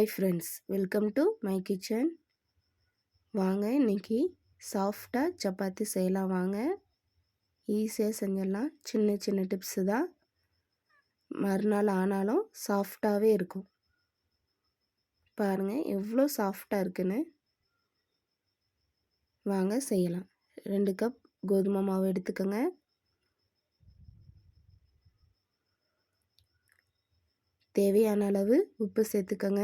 Hi friends, welcome to my kitchen. வாங்க இன்றைக்கி சாஃப்டாக சப்பாத்தி செய்யலாம். வாங்க, ஈஸியாக செஞ்சிடலாம். சின்ன சின்ன டிப்ஸு தான், மறுநாள் ஆனாலும் சாஃப்டாகவே இருக்கும். பாருங்கள் எவ்வளோ சாஃப்டாக இருக்குன்னு. வாங்க செய்யலாம். 2 கப் கோதுமை மாவு எடுத்துக்கோங்க. தேவையான அளவு உப்பு சேர்த்துக்கோங்க.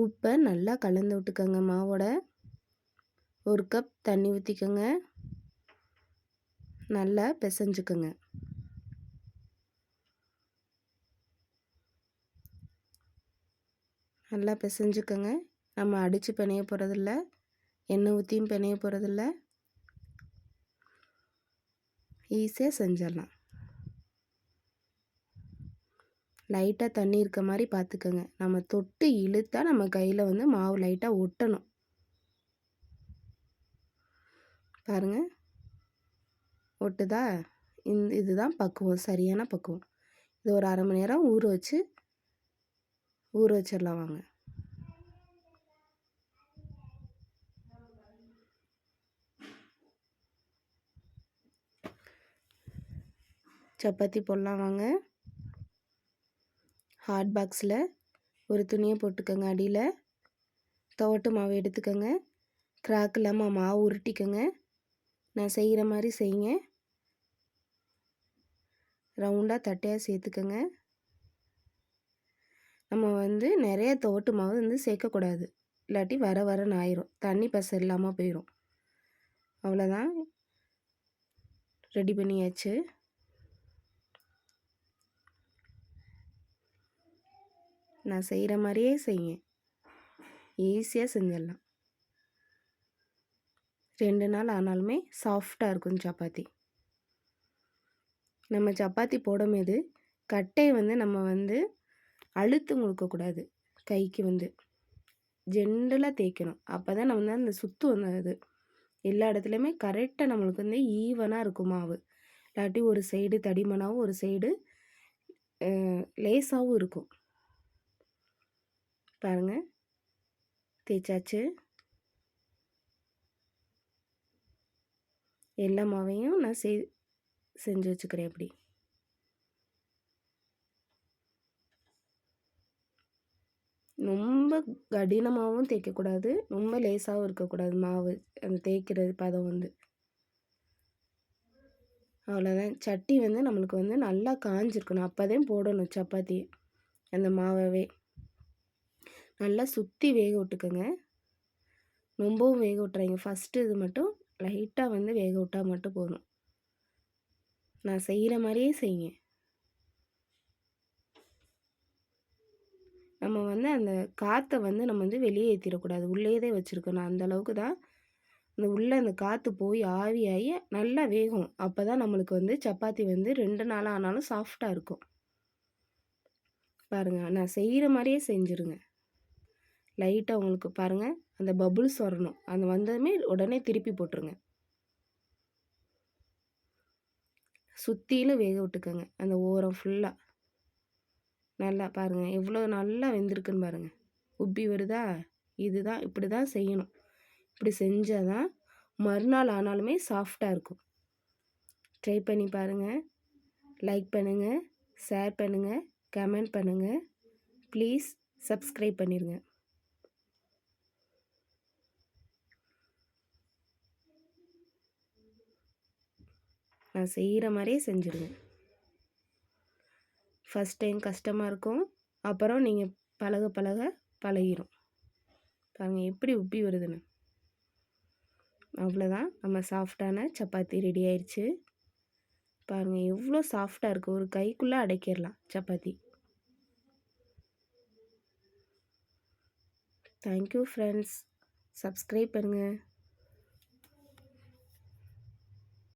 உப்பை நல்லா கலந்து விட்டுக்கோங்க மாவோட. 1 கப் தண்ணி ஊற்றிக்கோங்க. நல்லா பிசைஞ்சுக்கோங்க. நல்லா பிசைஞ்சுக்கோங்க. நம்ம அடித்து பிணைய போகிறதில்ல, எண்ணெய் ஊற்றியும் பிணைய போகிறதில்ல. ஈஸியாக செஞ்சிடலாம். லைட்டாக தண்ணி இருக்க மாதிரி பார்த்துக்கோங்க. நம்ம தொட்டு இழுத்தா நம்ம கையில் மாவு லைட்டாக ஒட்டணும். பாருங்கள், ஒட்டுதா? இதுதான் பக்குவம், சரியான பக்குவம். இது ஒரு அரை மணி நேரம் ஊற வச்சிடலாம். வாங்க, சப்பாத்தி போடலாம். வாங்க, ஹாட் பாக்ஸில் ஒரு துணியை போட்டுக்கோங்க. அடியில் துவட்டு மாவு எடுத்துக்கோங்க. கிராக் இல்லாமல் மாவு உருட்டிக்கோங்க. நான் செய்கிற மாதிரி செய்யுங்க. ரவுண்டாக தட்டையாக சேர்த்துக்கோங்க. நம்ம நிறைய துவட்டு மாவு சேர்க்கக்கூடாது, இல்லாட்டி வரன்னு ஆயிரும், தண்ணி பசை இல்லாமல் போயிடும். அவ்வளோதான், ரெடி பண்ணியாச்சு. நான் செய்கிற மாதிரியே செய்யுங்க, ஈஸியாக செஞ்சிடலாம். 2 நாள் ஆனாலுமே சாஃப்டாக இருக்கும் சப்பாத்தி. நம்ம சப்பாத்தி போடும்போது கட்டையை நம்ம அழுத்தம் கொடுக்கக்கூடாது. கைக்கு ஜென்டலாக தேய்க்கணும். அப்போ தான் நம்ம அந்த சுத்து அது எல்லா இடத்துலையுமே கரெக்டாக நம்மளுக்கு ஈவனாக இருக்கும் மாவு. இல்லாட்டி ஒரு சைடு தடிமனாகவும் ஒரு சைடு லேசாகவும் இருக்கும். பாருங்கள், தேய்ச்சாச்சு. எல்லா மாவையும் நான் செஞ்சு வச்சுக்கிறேன். அப்படி ரொம்ப கடினமாகவும் தேய்க்கக்கூடாது, ரொம்ப லேசாகவும் இருக்கக்கூடாது. மாவு அந்த தேய்க்கிறது பதம் அவ்வளோதான். சட்டி நம்மளுக்கு நல்லா காஞ்சிருக்கணும். அப்போ தான் போடணும் சப்பாத்தி. அந்த மாவை நல்லா சுற்றி வேக விட்டுக்கோங்க. ரொம்பவும் வேக விட்டுறாங்க. ஃபஸ்ட்டு இது மட்டும் லைட்டாக வேக விட்டால் மட்டும் போதும். நான் செய்கிற மாதிரியே செய்யுங்க. நம்ம அந்த காற்றை நம்ம வெளியே ஏற்றிடக்கூடாது, உள்ளே தான் வச்சுருக்கணும். அந்தளவுக்கு தான் உள்ளே அந்த காற்று போய் ஆவியாகி நல்லா வேகும். அப்போ தான் நம்மளுக்கு சப்பாத்தி 2 நாள் ஆனாலும் சாஃப்டாக இருக்கும். பாருங்கள், நான் செய்கிற மாதிரியே செஞ்சுருங்க. லைட்டாக உங்களுக்கு பாருங்கள், அந்த பபுள்ஸ் வரணும். அது வந்ததுமே உடனே திருப்பி போட்டுருங்க. சுற்றிலும் வேக விட்டுக்கோங்க. அந்த ஓரம் ஃபுல்லாக நல்லா பாருங்கள் எவ்வளோ நல்லா வெந்திருக்குன்னு பாருங்கள். உப்பி வருதா? இதுதான், இப்படி தான் செய்யணும். இப்படி செஞ்சால் தான் மறுநாள் ஆனாலுமே சாஃப்டாக இருக்கும். ட்ரை பண்ணி பாருங்கள். லைக் பண்ணுங்கள், ஷேர் பண்ணுங்கள், கமெண்ட் பண்ணுங்கள். ப்ளீஸ் சப்ஸ்கிரைப் பண்ணிடுங்க. நான் செய்கிற மாதிரியே செஞ்சுருங்க. ஃபஸ்ட் டைம் கஷ்டமாக இருக்கும், அப்புறம் நீங்கள் பழக பழகிடும். பாருங்கள் எப்படி உப்பி வருதுன்னு. அவ்வளோதான், நம்ம சாஃப்டான சப்பாத்தி ரெடி ஆயிடுச்சு. பாருங்கள் எவ்வளோ சாஃப்டாக இருக்குது. ஒரு கைக்குள்ளே அடைக்கிடலாம் சப்பாத்தி. தேங்க்யூ ஃப்ரெண்ட்ஸ், சப்ஸ்கிரைப் பண்ணுங்கள்.